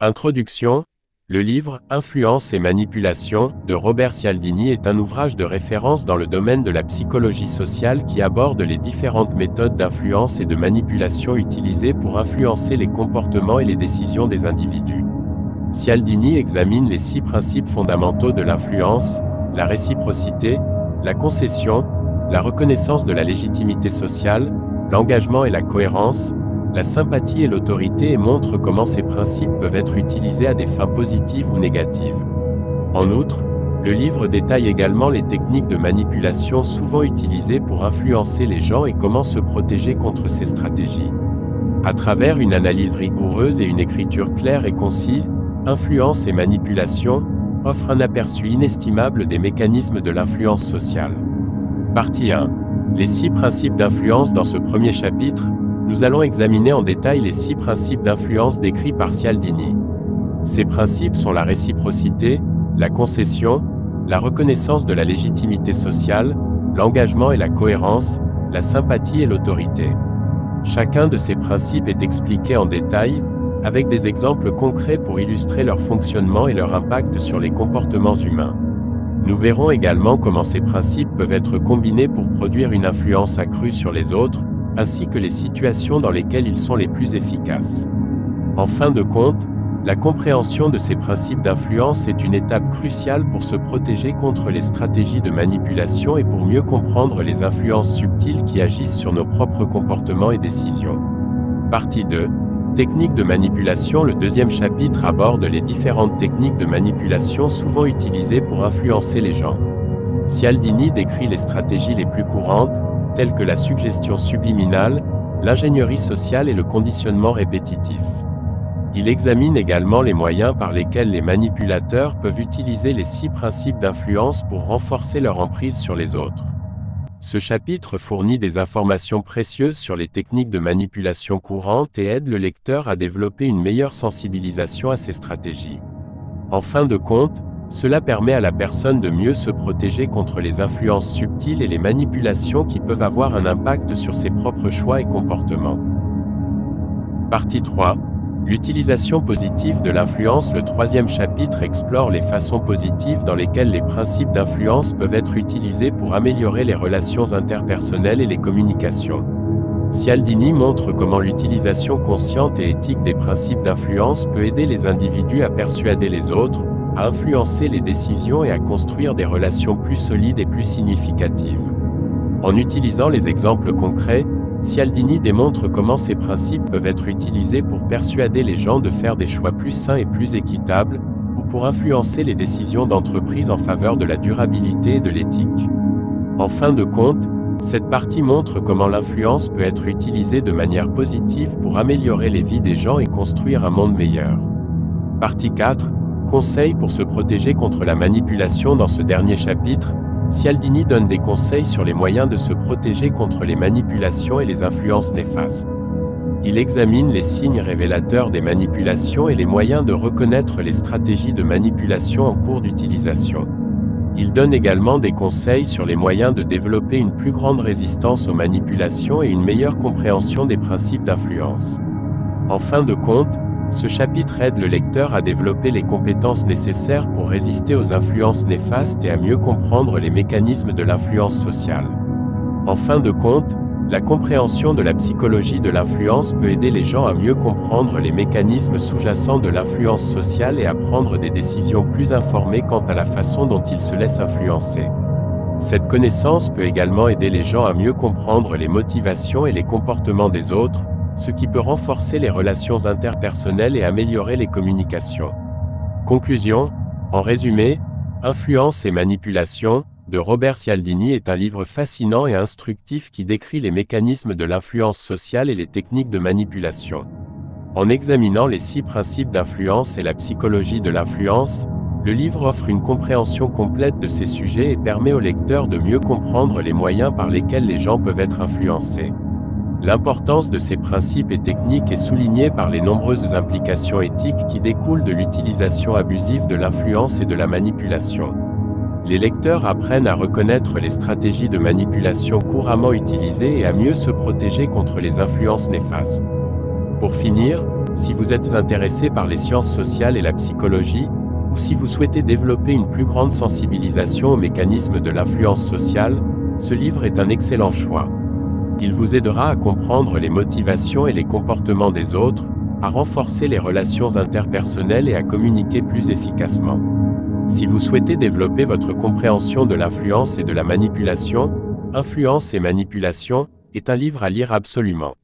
Introduction. Le livre « Influence et manipulation » de Robert Cialdini est un ouvrage de référence dans le domaine de la psychologie sociale qui aborde les différentes méthodes d'influence et de manipulation utilisées pour influencer les comportements et les décisions des individus. Cialdini examine les 6 principes fondamentaux de l'influence: la réciprocité, la concession, la reconnaissance de la légitimité sociale, l'engagement et la cohérence, la sympathie et l'autorité, et montre comment ces principes peuvent être utilisés à des fins positives ou négatives. En outre, le livre détaille également les techniques de manipulation souvent utilisées pour influencer les gens et comment se protéger contre ces stratégies. À travers une analyse rigoureuse et une écriture claire et concise, Influence et manipulation offre un aperçu inestimable des mécanismes de l'influence sociale. Partie 1. Les 6 principes d'influence. Dans ce premier chapitre, nous allons examiner en détail les 6 principes d'influence décrits par Cialdini. Ces principes sont la réciprocité, la concession, la reconnaissance de la légitimité sociale, l'engagement et la cohérence, la sympathie et l'autorité. Chacun de ces principes est expliqué en détail, avec des exemples concrets pour illustrer leur fonctionnement et leur impact sur les comportements humains. Nous verrons également comment ces principes peuvent être combinés pour produire une influence accrue sur les autres, ainsi que les situations dans lesquelles ils sont les plus efficaces. En fin de compte, la compréhension de ces principes d'influence est une étape cruciale pour se protéger contre les stratégies de manipulation et pour mieux comprendre les influences subtiles qui agissent sur nos propres comportements et décisions. Partie 2. Techniques de manipulation. Le deuxième chapitre aborde les différentes techniques de manipulation souvent utilisées pour influencer les gens. Cialdini décrit les stratégies les plus courantes, telles que la suggestion subliminale, l'ingénierie sociale et le conditionnement répétitif. Il examine également les moyens par lesquels les manipulateurs peuvent utiliser les 6 principes d'influence pour renforcer leur emprise sur les autres. Ce chapitre fournit des informations précieuses sur les techniques de manipulation courantes et aide le lecteur à développer une meilleure sensibilisation à ces stratégies. En fin de compte, cela permet à la personne de mieux se protéger contre les influences subtiles et les manipulations qui peuvent avoir un impact sur ses propres choix et comportements. Partie 3. L'utilisation positive de l'influence. Le troisième chapitre explore les façons positives dans lesquelles les principes d'influence peuvent être utilisés pour améliorer les relations interpersonnelles et les communications. Cialdini montre comment l'utilisation consciente et éthique des principes d'influence peut aider les individus à persuader les autres, à influencer les décisions et à construire des relations plus solides et plus significatives. En utilisant les exemples concrets, Cialdini démontre comment ces principes peuvent être utilisés pour persuader les gens de faire des choix plus sains et plus équitables, ou pour influencer les décisions d'entreprise en faveur de la durabilité et de l'éthique. En fin de compte, cette partie montre comment l'influence peut être utilisée de manière positive pour améliorer les vies des gens et construire un monde meilleur. Partie 4. Conseils pour se protéger contre la manipulation. Dans ce dernier chapitre, Cialdini donne des conseils sur les moyens de se protéger contre les manipulations et les influences néfastes. Il examine les signes révélateurs des manipulations et les moyens de reconnaître les stratégies de manipulation en cours d'utilisation. Il donne également des conseils sur les moyens de développer une plus grande résistance aux manipulations et une meilleure compréhension des principes d'influence. En fin de compte, ce chapitre aide le lecteur à développer les compétences nécessaires pour résister aux influences néfastes et à mieux comprendre les mécanismes de l'influence sociale. En fin de compte, la compréhension de la psychologie de l'influence peut aider les gens à mieux comprendre les mécanismes sous-jacents de l'influence sociale et à prendre des décisions plus informées quant à la façon dont ils se laissent influencer. Cette connaissance peut également aider les gens à mieux comprendre les motivations et les comportements des autres, ce qui peut renforcer les relations interpersonnelles et améliorer les communications. Conclusion. En résumé, Influence et manipulation, de Robert Cialdini est un livre fascinant et instructif qui décrit les mécanismes de l'influence sociale et les techniques de manipulation. En examinant les 6 principes d'influence et la psychologie de l'influence, le livre offre une compréhension complète de ces sujets et permet au lecteur de mieux comprendre les moyens par lesquels les gens peuvent être influencés. L'importance de ces principes et techniques est soulignée par les nombreuses implications éthiques qui découlent de l'utilisation abusive de l'influence et de la manipulation. Les lecteurs apprennent à reconnaître les stratégies de manipulation couramment utilisées et à mieux se protéger contre les influences néfastes. Pour finir, Si vous êtes intéressé par les sciences sociales et la psychologie, ou si vous souhaitez développer une plus grande sensibilisation aux mécanismes de l'influence sociale, ce livre est un excellent choix. Il vous aidera à comprendre les motivations et les comportements des autres, à renforcer les relations interpersonnelles et à communiquer plus efficacement. Si vous souhaitez développer votre compréhension de l'influence et de la manipulation, Influence et manipulation est un livre à lire absolument.